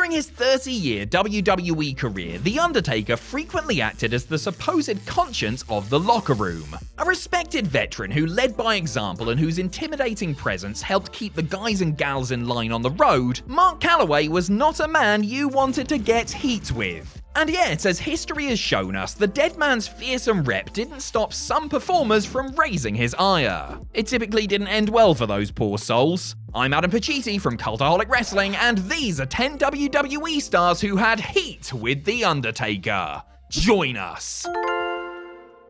During his 30-year WWE career, The Undertaker frequently acted as the supposed conscience of the locker room. A respected veteran who led by example and whose intimidating presence helped keep the guys and gals in line on the road, Mark Calaway was not a man you wanted to get heat with. And yet, as history has shown us, the dead man's fearsome rep didn't stop some performers from raising his ire. It typically didn't end well for those poor souls. I'm Adam Pacitti from Cultaholic Wrestling, and these are 10 WWE stars who had heat with The Undertaker. Join us!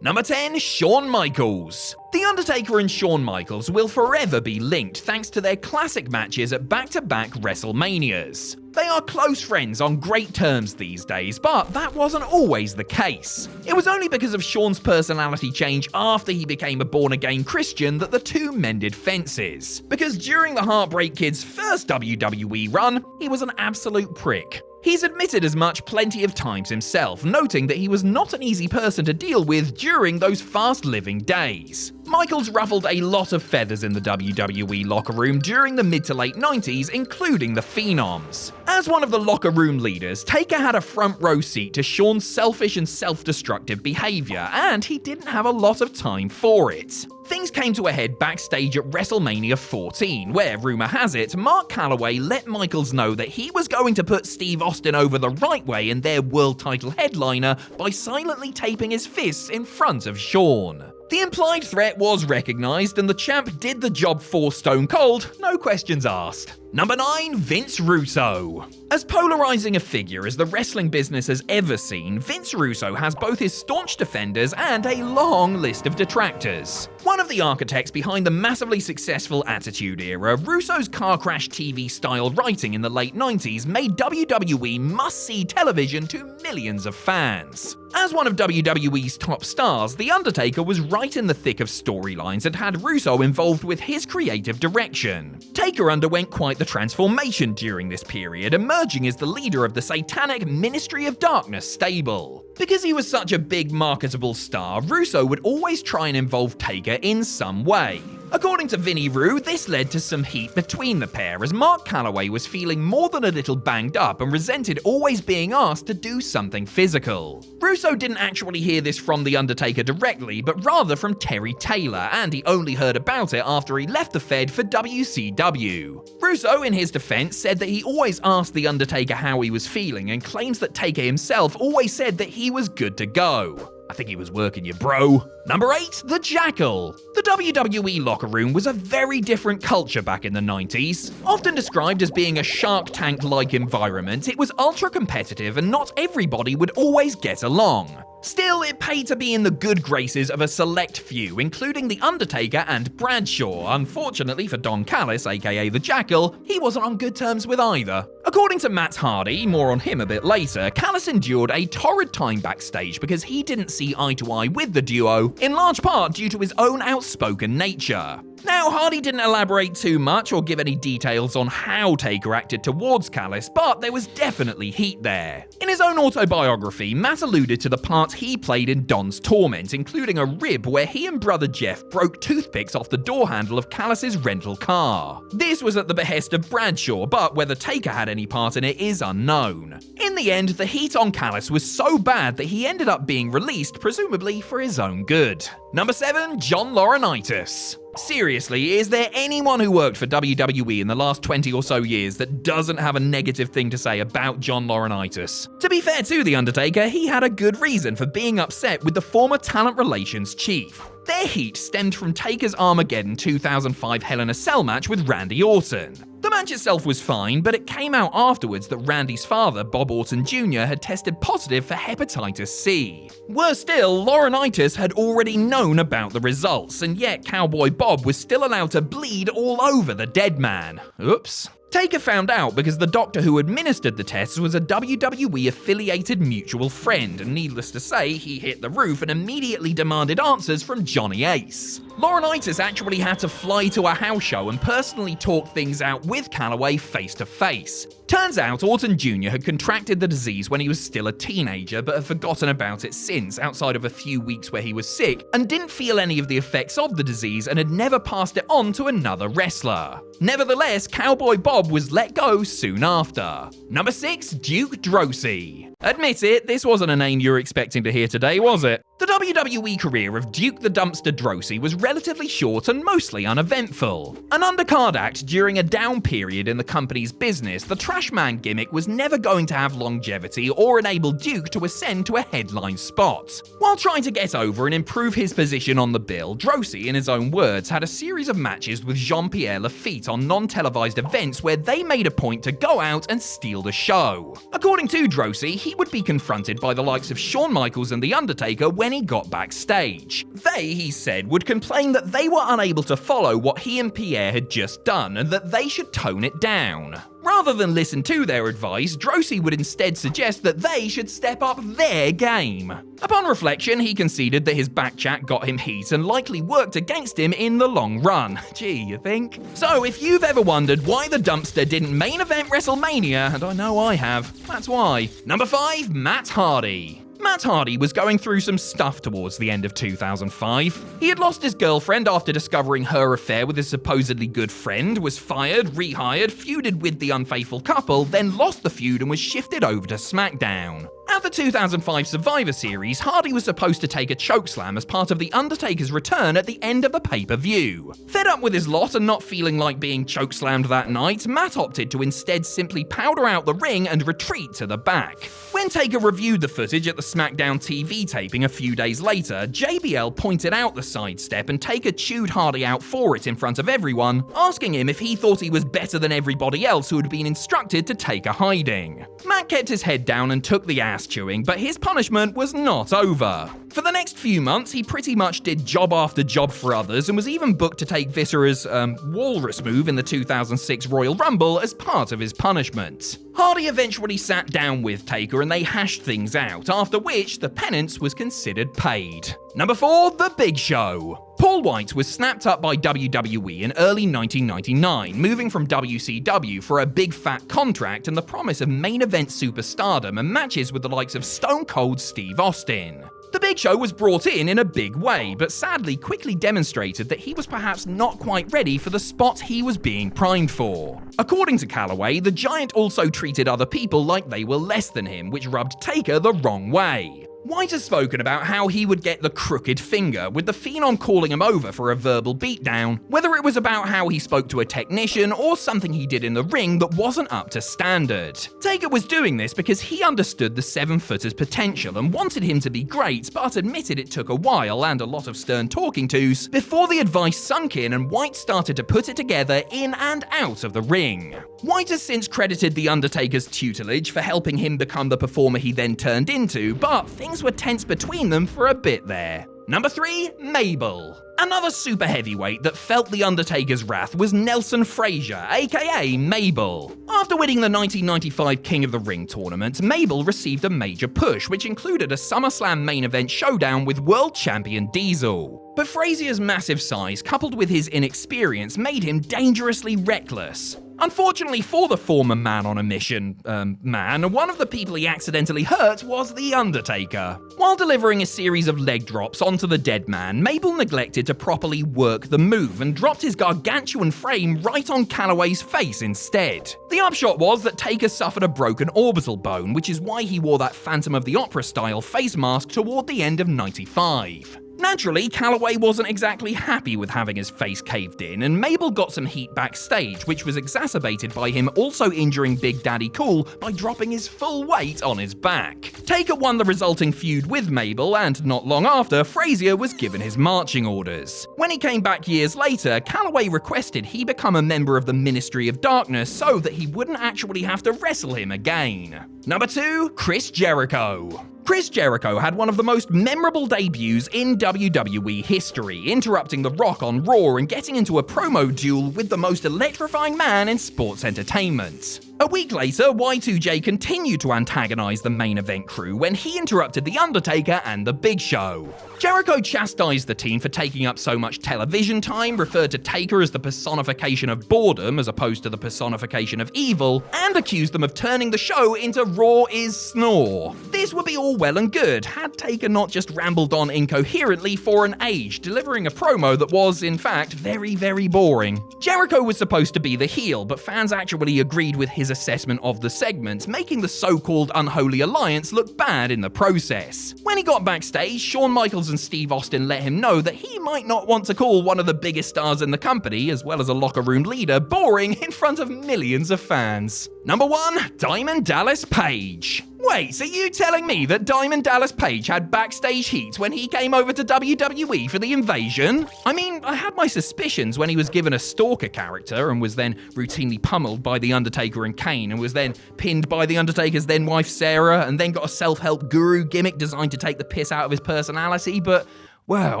Number 10, Shawn Michaels. The Undertaker and Shawn Michaels will forever be linked thanks to their classic matches at back-to-back WrestleManias. They are close friends on great terms these days, but that wasn't always the case. It was only because of Shawn's personality change after he became a born-again Christian that the two mended fences. Because during the Heartbreak Kid's first WWE run, he was an absolute prick. He's admitted as much plenty of times himself, noting that he was not an easy person to deal with during those fast-living days. Michaels ruffled a lot of feathers in the WWE locker room during the mid to late 90s, including the Phenoms. As one of the locker room leaders, Taker had a front row seat to Shawn's selfish and self-destructive behavior, and he didn't have a lot of time for it. Things came to a head backstage at WrestleMania 14, where, rumor has it, Mark Calaway let Michaels know that he was going to put Steve Austin over the right way in their world title headliner by silently taping his fists in front of Shawn. The implied threat was recognized, and the champ did the job for Stone Cold, no questions asked. Number 9, Vince Russo. As polarizing a figure as the wrestling business has ever seen, Vince Russo has both his staunch defenders and a long list of detractors. One of the architects behind the massively successful Attitude Era, Russo's car crash TV-style writing in the late 90s made WWE must-see television to millions of fans. As one of WWE's top stars, The Undertaker was right in the thick of storylines and had Russo involved with his creative direction. Taker underwent quite the transformation during this period, emerging as the leader of the satanic Ministry of Darkness stable. Because he was such a big marketable star, Russo would always try and involve Taker in some way. According to Vinnie Rue, this led to some heat between the pair, as Mark Calaway was feeling more than a little banged up and resented always being asked to do something physical. Russo didn't actually hear this from The Undertaker directly, but rather from Terry Taylor, and he only heard about it after he left the Fed for WCW. Russo, in his defense, said that he always asked The Undertaker how he was feeling, and claims that Taker himself always said that he was good to go. I think he was working you, bro. Number 8, the Jackal. The WWE locker room was a very different culture back in the 90s. Often described as being a Shark Tank-like environment, it was ultra-competitive and not everybody would always get along. Still, it paid to be in the good graces of a select few, including The Undertaker and Bradshaw. Unfortunately for Don Callis, aka The Jackal, he wasn't on good terms with either. According to Matt Hardy, more on him a bit later, Callis endured a torrid time backstage because he didn't see eye to eye with the duo, in large part due to his own outspoken nature. Now, Hardy didn't elaborate too much or give any details on how Taker acted towards Callis, but there was definitely heat there. In his own autobiography, Matt alluded to the part he played in Don's torment, including a rib where he and brother Jeff broke toothpicks off the door handle of Callis' rental car. This was at the behest of Bradshaw, but whether Taker had any part in it is unknown. In the end, the heat on Callis was so bad that he ended up being released, presumably for his own good. Number 7, John Laurenitis. Seriously, is there anyone who worked for WWE in the last 20 or so years that doesn't have a negative thing to say about John Laurenitis? To be fair to The Undertaker, he had a good reason for being upset with the former talent relations chief. Their heat stemmed from Taker's Armageddon 2005 Hell in a Cell match with Randy Orton. The match itself was fine, but it came out afterwards that Randy's father, Bob Orton Jr., had tested positive for hepatitis C. Worse still, Laurenitis had already known about the results, and yet Cowboy Bob was still allowed to bleed all over the dead man. Oops. Taker found out because the doctor who administered the tests was a WWE-affiliated mutual friend, and needless to say, he hit the roof and immediately demanded answers from Johnny Ace. Laurenitis actually had to fly to a house show and personally talk things out with Calaway face to face. Turns out Orton Jr. had contracted the disease when he was still a teenager, but had forgotten about it since, outside of a few weeks where he was sick, and didn't feel any of the effects of the disease and had never passed it on to another wrestler. Nevertheless, Cowboy Bob job was let go soon after. Number 6, Duke Droese. Admit it, this wasn't a name you were expecting to hear today, was it? The WWE career of Duke the Dumpster Droese was relatively short and mostly uneventful. An undercard act during a down period in the company's business, the Trash Man gimmick was never going to have longevity or enable Duke to ascend to a headline spot. While trying to get over and improve his position on the bill, Droese, in his own words, had a series of matches with Jean-Pierre Lafitte on non-televised events where they made a point to go out and steal the show. According to Droese, he would be confronted by the likes of Shawn Michaels and The Undertaker when he got backstage. They, he said, would complain that they were unable to follow what he and Pierre had just done and that they should tone it down. Rather than listen to their advice, Droese would instead suggest that they should step up their game. Upon reflection, he conceded that his backchat got him heat and likely worked against him in the long run. Gee, you think? So if you've ever wondered why the Dumpster didn't main event WrestleMania, and I know I have, that's why. Number 5, Matt Hardy. Matt Hardy was going through some stuff towards the end of 2005. He had lost his girlfriend after discovering her affair with his supposedly good friend, was fired, rehired, feuded with the unfaithful couple, then lost the feud and was shifted over to SmackDown. At the 2005 Survivor Series, Hardy was supposed to take a chokeslam as part of The Undertaker's return at the end of the pay-per-view. Fed up with his lot and not feeling like being chokeslammed that night, Matt opted to instead simply powder out the ring and retreat to the back. When Taker reviewed the footage at the SmackDown TV taping a few days later, JBL pointed out the sidestep and Taker chewed Hardy out for it in front of everyone, asking him if he thought he was better than everybody else who had been instructed to take a hiding. Matt kept his head down and took the ass chewing, but his punishment was not over. For the next few months, he pretty much did job after job for others and was even booked to take Viscera's walrus move in the 2006 Royal Rumble as part of his punishment. Hardy eventually sat down with Taker and they hashed things out, after which the penance was considered paid. Number 4, The Big Show. Paul White was snapped up by WWE in early 1999, moving from WCW for a big fat contract and the promise of main event superstardom and matches with the likes of Stone Cold Steve Austin. The Big Show was brought in a big way, but sadly quickly demonstrated that he was perhaps not quite ready for the spot he was being primed for. According to Calloway, the Giant also treated other people like they were less than him, which rubbed Taker the wrong way. White has spoken about how he would get the crooked finger, with the Phenom calling him over for a verbal beatdown, whether it was about how he spoke to a technician or something he did in the ring that wasn't up to standard. Taker was doing this because he understood the 7-footer's potential and wanted him to be great, but admitted it took a while and a lot of stern talking tos before the advice sunk in and White started to put it together in and out of the ring. White has since credited The Undertaker's tutelage for helping him become the performer he then turned into, but things were tense between them for a bit there. Number 3, Mabel. Another super heavyweight that felt The Undertaker's wrath was Nelson Frazier, aka Mabel. After winning the 1995 King of the Ring tournament, Mabel received a major push, which included a SummerSlam main event showdown with world champion Diesel. But Frazier's massive size, coupled with his inexperience, made him dangerously reckless. Unfortunately for the former man on a mission, one of the people he accidentally hurt was The Undertaker. While delivering a series of leg drops onto the dead man, Mabel neglected to properly work the move and dropped his gargantuan frame right on Calloway's face instead. The upshot was that Taker suffered a broken orbital bone, which is why he wore that Phantom of the Opera style face mask toward the end of '95. Naturally, Calloway wasn't exactly happy with having his face caved in, and Mabel got some heat backstage, which was exacerbated by him also injuring Big Daddy Cool by dropping his full weight on his back. Taker won the resulting feud with Mabel, and not long after, Frazier was given his marching orders. When he came back years later, Calloway requested he become a member of the Ministry of Darkness so that he wouldn't actually have to wrestle him again. Number 2, Chris Jericho. Chris Jericho had one of the most memorable debuts in WWE history, interrupting The Rock on Raw and getting into a promo duel with the most electrifying man in sports entertainment. A week later, Y2J continued to antagonize the main event crew when he interrupted The Undertaker and The Big Show. Jericho chastised the team for taking up so much television time, referred to Taker as the personification of boredom as opposed to the personification of evil, and accused them of turning the show into Raw is Snore. This would be all well and good had Taker not just rambled on incoherently for an age, delivering a promo that was, in fact, very, very boring. Jericho was supposed to be the heel, but fans actually agreed with his assessment of the segment, making the so-called Unholy Alliance look bad in the process. When he got backstage, Shawn Michaels and Steve Austin let him know that he might not want to call one of the biggest stars in the company, as well as a locker room leader, boring in front of millions of fans. Number 1, Diamond Dallas Page. Wait, so you telling me that Diamond Dallas Page had backstage heat when he came over to WWE for the Invasion? I mean, I had my suspicions when he was given a stalker character and was then routinely pummeled by The Undertaker and Kane, and was then pinned by The Undertaker's then wife Sarah, and then got a self-help guru gimmick designed to take the piss out of his personality, but wow,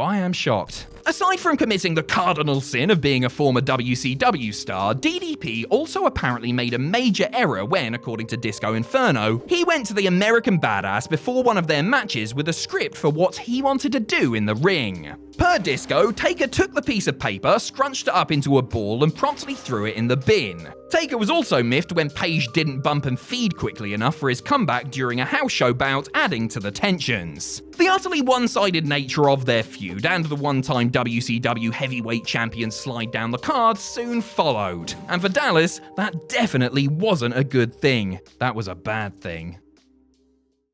I am shocked. Aside from committing the cardinal sin of being a former WCW star, DDP also apparently made a major error when, according to Disco Inferno, he went to the American Badass before one of their matches with a script for what he wanted to do in the ring. Per Disco, Taker took the piece of paper, scrunched it up into a ball, and promptly threw it in the bin. Taker was also miffed when Page didn't bump and feed quickly enough for his comeback during a house show bout, adding to the tensions. The utterly one-sided nature of their feud and the one-time WCW heavyweight champion slide down the card soon followed. And for Dallas, that definitely wasn't a good thing. That was a bad thing.